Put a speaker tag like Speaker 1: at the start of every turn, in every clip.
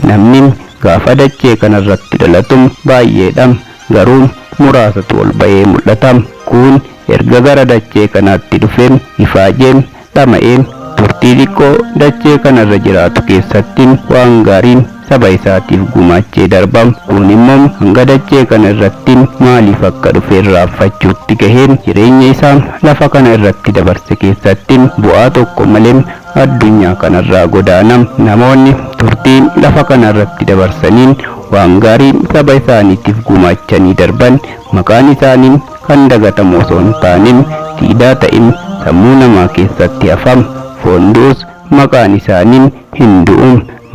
Speaker 1: namni gaafa dachee kanarratti dhalatum baay'eedha garuu muraasatu ol ba'ee mul'ata. Kun erga gara dachee kanaatti dhufeen ifaajeen dhama'een turtii xiqqoo dachee kanarra jiraatu keessatti waan gaariin saba isaatiif gumaachee darba. Kun immoo hanga dachee kana irratti maaliif akka dhufe irraanfachuutti gaheen jireenya isaa lafa kana irratti dabarse keessatti bu'aa tokko malee addunyaa kanarraa godaana. Namoonni turtii lafa kana irratti dabarsaniin waan gaarii saba isaaniitiif gumaachanii darban maqaan isaanii kan dagatamu osoo hin taane siidaa ta'in sammuu namaa keessatti hafam. Foonduus maqaan isaanii hin du'u,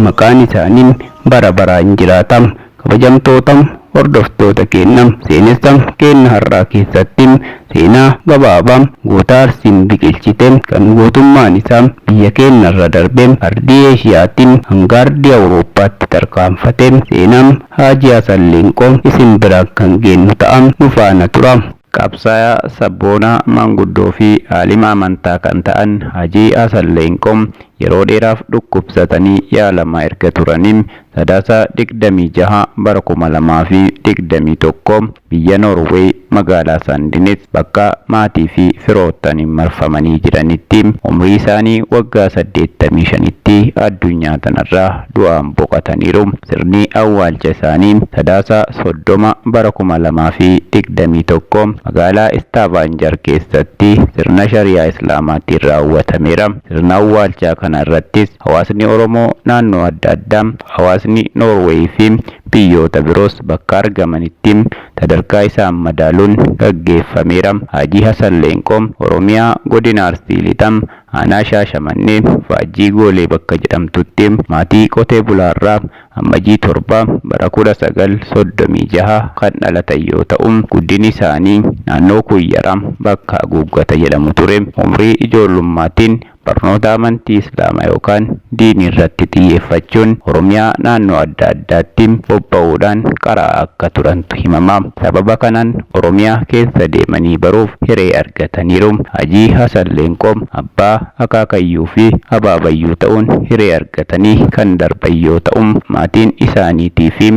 Speaker 1: maqaan isaanii bara baraan jiraata. Kabajamtoota hordoftoota keenya, seenessa keenya har'aa keessatti seenaa gabaabaa goota Arsiin biqilchite kan gootummaan isaa biyya keenyarra darbe ardii Eeshiyaatiin hanga ardii Awurooppaatti tarkaanfate seenaa Haajii Hasan Leenqoo isin biraan kan geenyu ta'a. Nu faana tura. Qabsaa'aa sabboonaa manguddoo fi aalima amantaa kan ta'an Haajii Hasan Leenqoo yeroo dheeraaf dhukkubsatanii yaalamaa erga turaniin sadaasa 26 bara 2021 biyya Noorweey magaalaa Saandineet bakka maatii fi firoottaniin marfamanii jiranitti umrii isaanii waggaa 85tti addunyaa tanarraa du'aan boqotaniiru. Sirni awwaalcha isaanii sadaasa 30 bara 2021 magaalaa Istavaanjar keessatti sirna shariyaa islaamaatiin raawwatameera. Sirna awwaalchaa kana irrattis hawaasni Oromoo naannoo adda addaa, hawaasni Noorweey fi biyyoota biroos bakka argamanitti sadarkaa isaan madaaluun gaggeeffameera. Haajii Hasan Leenqoo Oromiyaa godina Arsii Lixaa aanaa Shaashamannee Faajjii Goolee bakka jedhamtutti maatii qotee bulaarraa Ammajii 7 bara 1936 kan dhalatan yoo ta'u guddinni isaanii naannoo Kuyyaraa bakka Guuggata jedhamu ture. Umrii ijoollummaatiin barnoota amantii Islaamaa yookaan diinii irratti xiyyeeffachuun Oromiyaa naannoo adda addaatti bobba'uudhaan qaraa akka turantu himama. Sababa kanaan Oromiyaa keessa deemanii baruuf hiree argataniiru. Haajii Hasan Leenqoo abbaa akaakayyuu fi abaabayyuu ta'uun hiree argatanii kan darban yoo ta'u maatiin isaaniitii fi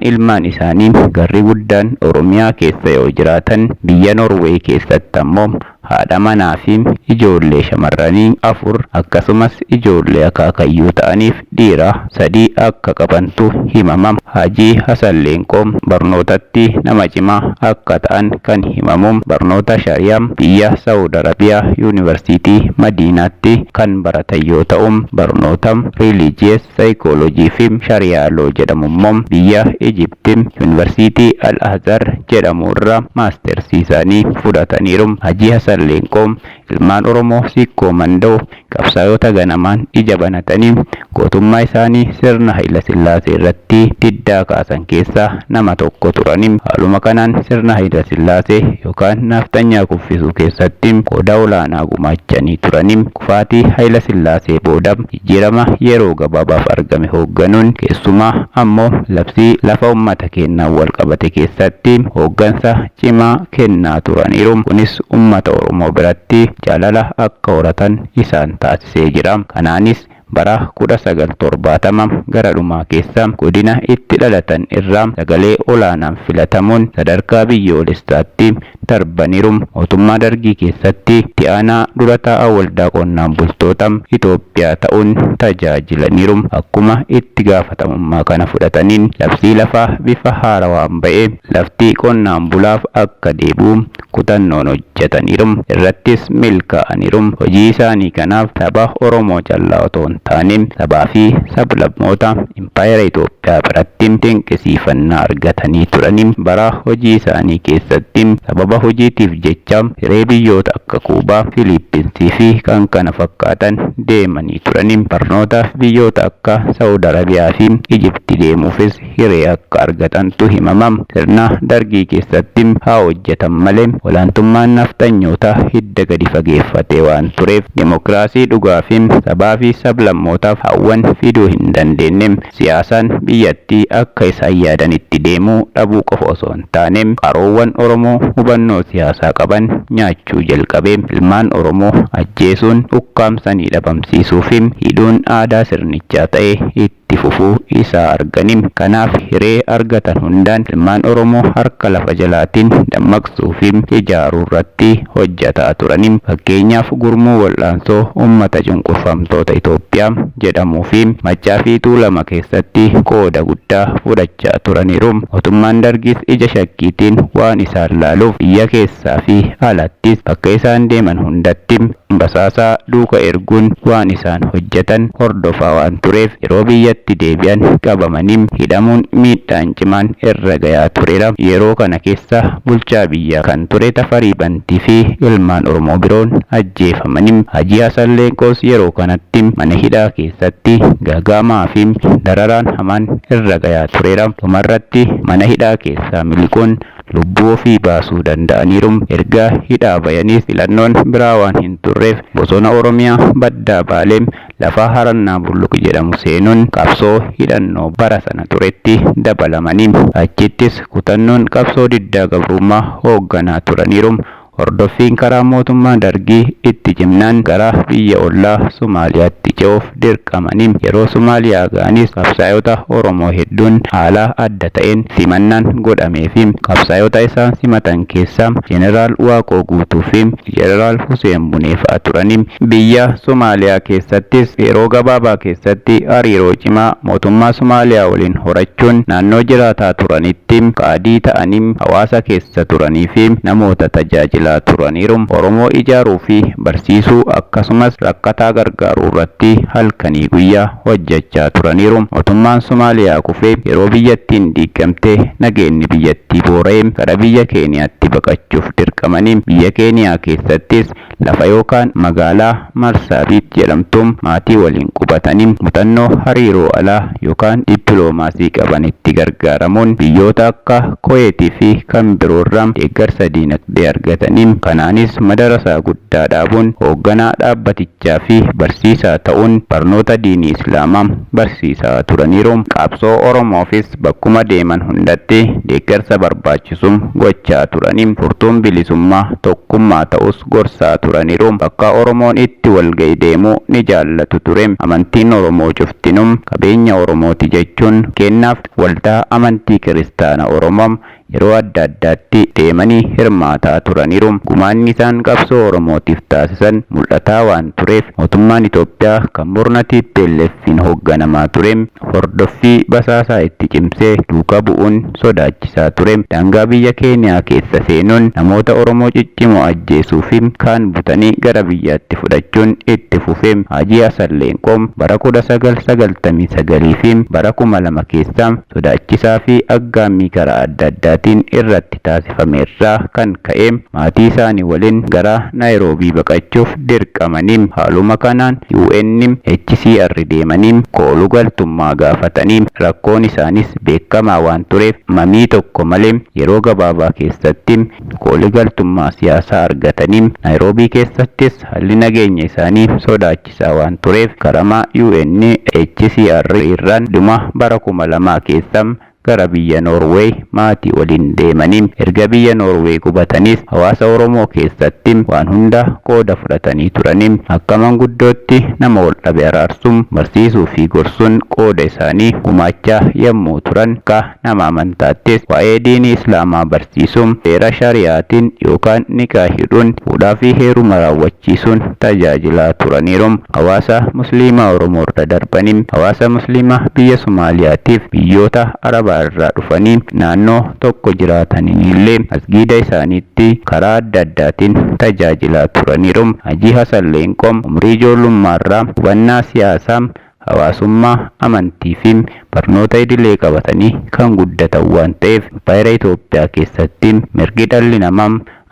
Speaker 1: ilmaan isaanii garri guddaan Oromiyaa keessa yoo jiraatan biyya Noorweey keessatti ammoo haadha manaa fi ijoollee shamarranii 4 akkasumas ijoollee akaakayyuu ta'aniif dhiira 3 akka qabantu himama. Haajii Hasan Leenqoo barnootatti nama cimaa akka ta'an kan himamu. Barnoota shariyaa biyya Saawud Arabiyaa Yuunivarsiitii Madiinaatti kan baratan yoo ta'u barnoota Religious Psychology fi Shariyaa Loo jedhamu immoo biyya Ijipti Yuunivarsiitii Al-Azhar jedhamu irraa maastersii isaanii fudhataniiru. Haajii Hasan Leenqoo ilmaan Oromoo sikkoo manda'u qabsaa'ota ganamaan ija banatanii gootummaa isaanii sirna Haayila Sillaasee irratti diddaa kaasan keessaa nama tokko turani. Haaluma kanaan sirna Haayila Sillaasee yookaan naftanyaa kuffisuu keessatti qooda olaanaa gumaachanii turani. Kufaatii Haayila Sillaasee booda jijjiirama yeroo gabaabaaf argame hoogganuun keessumaa ammoo labsii lafa uummata keenyaan wal qabate keessatti hooggansa cimaa kennaa turaniiru. Kunis uummata Oromoo biratti jaalala akka horatan isaan taasisee jira. Kanaanis bara 1970 gara dhumaa keessa godina itti dhalatan irraa sagalee olaanaan filatamuun sadarkaa biyyoolessaatti darbaniiru. Mootummaa Dargii keessatti itti aanaa dura taa'aa waldaa qonnaan bultoota Itoophiyaa ta'uun tajaajilaniiru. Akkuma itti gaafatamummaa kana fudhataniin labsii lafaa bifa haarawaan ba'ee lafti qonnaan bulaaf akka deebi'u kutannoon hojjetaniiru. Irrattis milkaa'aniiru. Hojii isaanii kanaaf saba Oromoo callaa otoo taaniin sabaa fi sablammoota impaayera Itoophiyaa biratti dinqisiifannaa argatanii turaniin bara hojii isaanii keessatti sababa hojiitiif jecha hiree biyyoota akka Kuubaa, Filiippiinsii fi kan kana fakkaatan deemanii turaniin barnoota biyyoota akka Saawud Arabiyaa fi Ijipti deemuufis hiree akka argatantu himama. Sirna Dargii keessatti haa hojjetan malee olaantummaan naftanyoota hidda gadi fageeffatee waan tureef dimokiraasii dhugaa fi sabaa fi sablammootaaf hawwan fiduu hin dandeenye. Siyaasaan biyyattii akka isaan yaadanitti deemuu dhabuu qofa osoo hin taane qaroowwan Oromoo hubannoo siyaasaa qaban nyaachuu jalqabe. Ilmaan Oromoo ajjeesuun ukkaamsanii dhabamsiisuu fi hidhuun aadaa sirnichaa ta'e itti itti fufuu isaa arganim. Kanaaf hiree argatan hundaan ilmaan Oromoo harka lafa jalaatiin dammaqsuu fi ijaaruu irratti hojjetaa turanim. Fakkeenyaaf gurmuu wal'aansoo uummata cunqurfamtoota Itoophiyaa jedhamuu fi Maccaa fi Tuulama keessatti qooda guddaa fudhachaa turaniiru. Mootummaan Dargis ija shakkiitiin waan isaan laaluuf biyya keessaa fi alattis bakka isaan deeman hundatti basaasaa duuka erguun waan isaan hojjetan hordofaa waan tureef yeroo biyyatti deebi'an qabamanii hidhamuun miidhaan cimaan irra gayaa tureera. Yeroo kana keessa bulchaa biyyaa kan ture Tafarii Bantii fi ilmaan Oromoo biroon ajjeefamanii. Hajii Hasan Leenqoos yeroo kanatti mana hidhaa keessatti gaagaamaa fi dararaan hamaan irra gayaa tureera. Dhumarratti mana hidhaa keessaa miliquun lubbuu ofii baasuu danda'aniiru. Erga hidhaa bayanis filannoon biraa waan hin turreef bosona Oromiyaa baddaa Baalee lafa Harannaa Bulluq jedhamu seenuun qabsoo hidhannoo bara sana turetti dabalamanii achittis kutannoon qabsoo diddaa gabrummaa hoogganaa turaniiru. Hordoffiin karaa mootummaa Dargii itti cimnaan gara biyya ollaa Somaaliyaatti ce'uuf dirqamanii. Yeroo Somaaliyaa ga'anis qabsaa'ota Oromoo hedduun haala adda ta'een simannaan godhamee fi qabsaa'ota isaan simatan keessaa Jeneraal Waaqoo Guutuu fi Jeneraal Huseen Bunee fa'a turanii. Biyya Somaaliyaa keessattis yeroo gabaabaa keessatti hariiroo cimaa mootummaa Somaaliyaa waliin horachuun naannoo jiraataa turanitti qaadii ta'anii hawaasa keessa turanii fi namoota tajaajila turaniiru. Oromoo ijaaruu fi barsiisuu akkasumas rakkataa gargaaruu irratti halkanii guyyaa hojjechaa turaniiru. Mootummaan Somaaliyaa kufee yeroo biyyattiin diigamtee nageenyi biyyattii boora'ee gara biyya Keeniyaatti baqachuuf dirqamanii. Biyya Keeniyaa keessattis lafa yookaan magaalaa Marsaabiit jedhamtu maatii waliin qubatanii mutannoo hariiroo alaa yookaan dippiloomaasii qabanitti gargaaramuun biyyoota akka Kuweetii fi kan biroorraa deeggarsa diinagdee argatanii. Kanaanis madarasaa guddaa dhaabuun hoogganaa dhaabbatichaa fi barsiisaa ta'uun barnoota diinii Islaamaa barsiisaa turaniiru. Qabsoo Oromoofis bakkuma deeman hundatti deeggarsa barbaachisu gochaa turanii. Furtuun bilisummaa tokkummaa ta'us gorsaa turaniiru. Bakka Oromoon itti walga'ii deemuu ni jaallatu ture. Amantiin Oromoo cuftinuu qabeenya Oromooti jechuun kennaaf waldaa amantii kiristaana Oromoo yeroo adda addaatti deemanii hirmaataa turaniiru. Gumaanni isaan qabsoo Oromootiif taasisan mul'ataa waan tureef mootummaan Itoophiyaa kan murna TPLF'n hoogganamaa ture hordoffii basaasaa itti cimsee duuka bu'uun sodaachisaa ture. Daangaa biyya Keeniyaa keessa seenuun namoota Oromoo ciccimoo ajjeesuu fi kaan butanii gara biyyaatti fudhachuun itti fufe. Hajii Hasan Leenqoo bara 1999 fi bara 2000 keessa sodaachisaa fi aggaammii karaa adda addaa irratti taasifameerraa kan ka'e maatii isaanii waliin gara Naayiroobii baqachuuf dirqamanii. Haaluma kanaan UNHCR deemanii kooluu galtummaa gaafatanii. Rakkoon isaanis beekamaa waan tureef mamii tokko malee yeroo gabaabaa keessatti kooluu galtummaa siyaasaa argatanii. Naayiroobii keessattis haalli nageenya isaanii sodaachisaa waan tureef karamaa UNHCR irraan dhuma bara 2000 keessa gara biyya Noorweey maatii waliin deemanii. Erga biyya Noorweey qubatanis hawaasa Oromoo keessatti waan hunda qooda fudhatanii turanii. Akka manguddootti nama wal dhabe araarsuun barsiisuu fi gorsuun qooda isaanii gumaachaa yommuu turan akka nama amantaattis waa'ee diinii Islaamaa barsiisuun seera shari'aatiin yookaan nikaa hidhuun fuudhaa fi heeruma raawwachiisuun tajaajilaa turaniiru. Hawaasa Musliimaa Oromoo irra darbanii hawaasa Musliimaa biyya Somaaliyaatiif biyyoota Arabaa irraa dhufanii naannoo tokko jiraataniillee masgiida isaaniitti karaa adda addaatiin tajaajilaa turaniiru. Hajii Hasan Leenqoo umrii ijoollummaarraa hubannaa siyaasaa, hawaasummaa, amantii fi barnoota idilee qabatanii kan guddatan waan ta'eef Empaayeera Itoophiyaa keessatti mirgi dhalli namaa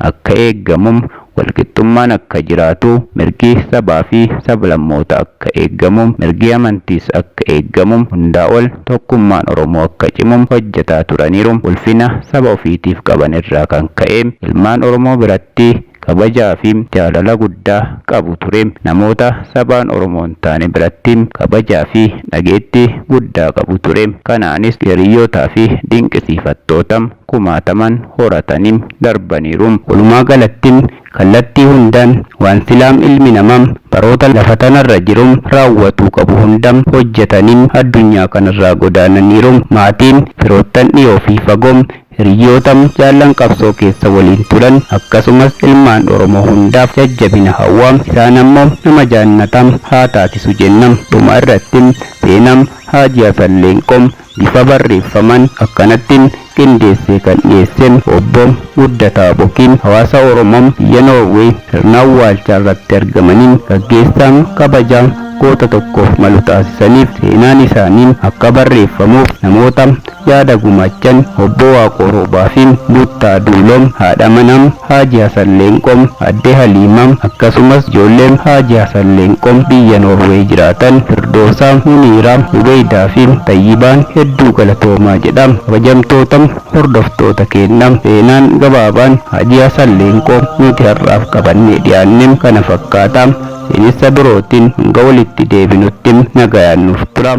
Speaker 1: akka eegamu, walqixxummaan akka jiraatu, mirgi sabaa fi sablammoota akka eegamu, mirgi amantiis akka eegamu, hundaa ol tokkummaan Oromoo akka cimu hojjetaa turaniiru. Ulfina saba ofiitiif qaban irraa kan ka'e ilmaan Oromoo biratti kabajaa fi jaalala guddaa qabu ture. Namoota sabaan Oromoo hin taane biratti kabajaa fi dhageettii guddaa qabu ture. Kanaanis hiriyyootaa fi dinqisiifattoota kumaataman horatanii darbaniiru. Walumaa galatti kallattii hundaan waan silaam ilmi namaa baroota lafa tanarra jiru raawwatuu qabu hundam hojjetaniin addunyaa kanarraa godaananiiru. Maatiin, firoottan dhiyoo fi fagoo, hiriyootam jaallan qabsoo keessa waliin turan akkasumas ilmaan Oromoo hundaaf jajjabina hawwaa. Isaan ammoo nama jaannatam haa taasisu jennam. Dhuma irratti seenam Haji Hasan Leenqoo bifa barreeffaman akkanattiin qindeessee kan dhiyeessan obbo Guddataa Bokiin hawaasa Oromoo biyya Noorwee sirna awwaalchaa irratti argamaniin gaggeessaan kabajaa goota tokkoof malu taasisaniif seenaan isaanii akka barreeffamuuf namoota yaada gumaachan obbo Waaqoo Roobaa fi Buttaa Duuloo, haadha manaa Haji Hasan Leenqoo adde Haliimaa akkasumas ijoolleen Haji Hasan Leenqoo biyya Noorwee jiraatan Firdoosaa, Muniiraa, Ubeeydaa fi Tayyibaan hedduu galatoomaa jedha. Kabajamtoota hordoftoota keenya, seenaan gabaabaan Haji Hasan Leenqoo nuti har'aaf qabannee dhiyaanne kana fakkaata. Seenessa birootiin hanga walitti deebinutti nagayaan nuuf tura.